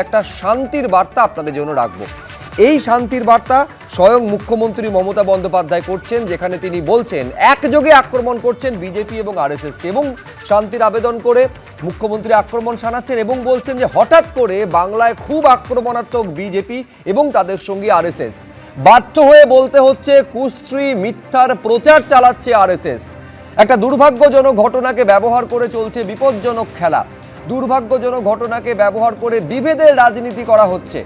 একটা শান্তির বার্তা আপনাদের জন্য রাখবো। এই শান্তির বার্তা স্বয়ং মুখ্যমন্ত্রী মমতা বন্দ্যোপাধ্যায় করছেন, যেখানে তিনি বলছেন একযোগে আক্রমণ করছেন বিজেপি এবং আরএসএসকে, এবং শান্তির আবেদন করে মুখ্যমন্ত্রী আক্রমণ শানাচ্ছেন এবং বলছেন যে হঠাৎ করে বাংলায় খুব আক্রমণাত্মক বিজেপি এবং তাদের সঙ্গে আরএসএস। বাধ্য হয়ে বলতে হচ্ছে কুশ্রী মিথ্যার প্রচার চালাচ্ছে আরএসএস। একটা দুর্ভাগ্যজনক ঘটনাকে ব্যবহার করে চলছে বিপজ্জনক খেলা। দুর্ভাগ্যজনক ঘটনাকে ব্যবহার করে বিভেদের রাজনীতি করা হচ্ছে।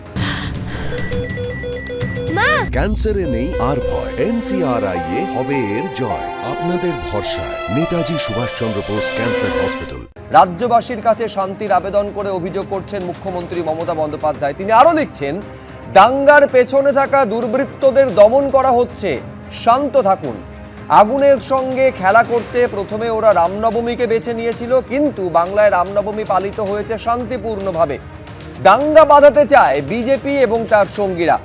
ক্যান্সারে নেই আর ভয়, NCRI হবে এর জয়। আপনাদের ভরসা নেতাজি সুভাষচন্দ্র বোস ক্যান্সার হসপিটাল। রাজ্যবাসীর কাছে শান্তির আবেদন করে অভিযোগ করছেন মুখ্যমন্ত্রী মমতা বন্দ্যোপাধ্যায়। তিনি আরো লিখছেন, দাঙ্গার পেছনে থাকা দুর্বৃত্তদের দমন করা হচ্ছে, শান্ত থাকুন। আগুনের সঙ্গে খেলা করতে প্রথমে ওরা রামনবমীকে বেছে নিয়েছিল, কিন্তু বাংলায় রামনবমী পালিত হয়েছে শান্তিপূর্ণভাবে। দাঙ্গা বাঁধাতে চায় বিজেপি এবং তার সঙ্গীরা।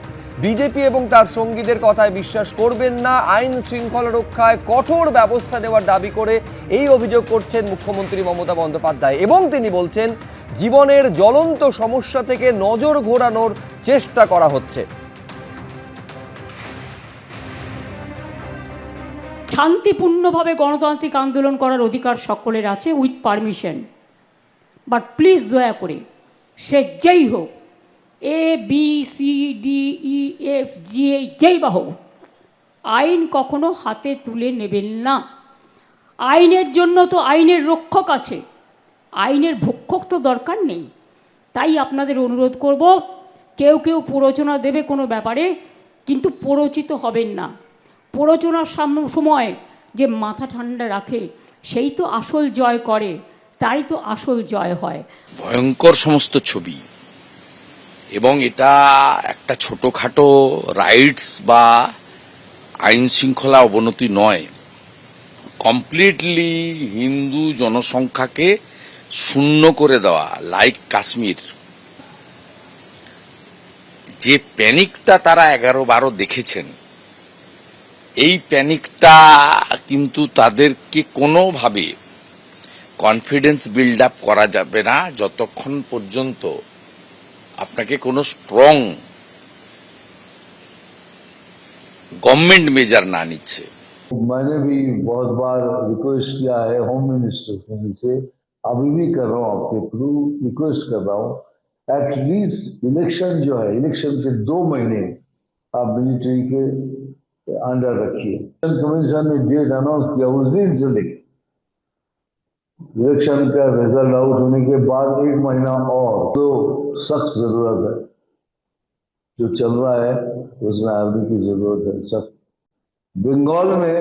বিজেপি এবং তার সঙ্গীদের কথায় বিশ্বাস করবেন না। আইন শৃঙ্খলা রক্ষায় কঠোর ব্যবস্থা নেওয়ার দাবি করে এই অভিযোগ করছেন মুখ্যমন্ত্রী মমতা বন্দ্যোপাধ্যায়, এবং তিনি বলছেন জীবনের জ্বলন্ত সমস্যা থেকে নজর ঘোরানোর চেষ্টা করা হচ্ছে। শান্তিপূর্ণভাবে গণতান্ত্রিক আন্দোলন করার অধিকার সকলের আছে, উইথ পারমিশন। বাট প্লিজ দয়া করে সে যেই হোক, ABCDEF যেই বা হোক, আইন কখনো হাতে তুলে নেবেন না। আইনের জন্য তো আইনের রক্ষক আছে, আইনের ভক্ষক তো দরকার নেই। তাই আপনাদের অনুরোধ করব, কেউ কেউ প্ররোচনা দেবে কোনো ব্যাপারে, কিন্তু প্ররোচিত হবেন না। প্ররোচনার সময় যে মাথা ঠান্ডা রাখে সেই তো আসল জয় করে, তাই তো আসল জয় হয়। ভয়ঙ্কর সমস্ত ছবি, এবং এটা একটা ছোটখাটো রাইটস বা আইন শৃঙ্খলা অবনতি নয়, কমপ্লিটলি হিন্দু জনসংখ্যাকে শূন্য করে দেওয়া, লাইক কাশ্মীর। যে প্যানিকটা তারা 11-12 দেখেছেন, এই প্যানিকটা কিন্তু তাদেরকে কোনোভাবে কনফিডেন্স বিল্ড আপ করা যাবে না যতক্ষণ পর্যন্ত আপনাকে কোনো স্ট্রং गवर्नमेंट मेजर ना नीचे। मैंने भी बहुत बार रिक्वेस्ट किया है होम मिनिस्टर से, अभी भी कर रहा हूँ, आपके थ्रू रिक्वेस्ट कर रहा हूँ, एटलीस्ट इलेक्शन जो है, इलेक्शन से 2 महीने आप मिलिट्री के अंडर रखिए। कमीशन ने डेट अनाउंस किया, उस दिन से लेकर इलेक्शन का रिजल्ट आउट होने के बाद 1 महीना और तो सख्त जरूरत है। जो चल रहा है उसमें आर्मी की जरूरत है। सब बंगाल में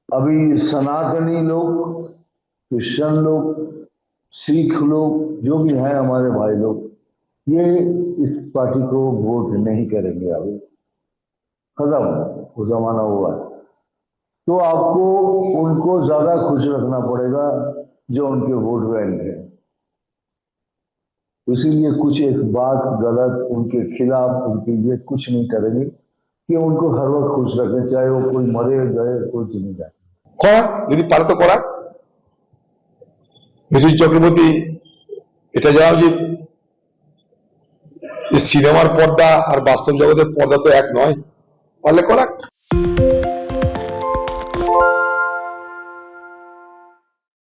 अभी सनातनी लोग, क्रिश्चियन लोग, सिख लोग, जो भी हैं हमारे भाई लोग, ये इस पार्टी को वोट नहीं करेंगे। अभी खत्म वो जमाना हुआ है। तो आपको उनको ज्यादा खुश रखना पड़ेगा जो उनके वोट बैंक है। इसीलिए कुछ एक बात गलत उनके खिलाफ उनके लिए कुछ नहीं करेंगे, कि उनको हर वक्त खुश रखें, चाहे वो कोई मरे गए कुछ नहीं जाए। করা যদি পারে তো করা। মিঠুন চক্রবর্তী এটা জানা উচিত যে সিনেমার পর্দা আর বাস্তব জগতের পর্দা তো এক নয়, পারলে করা।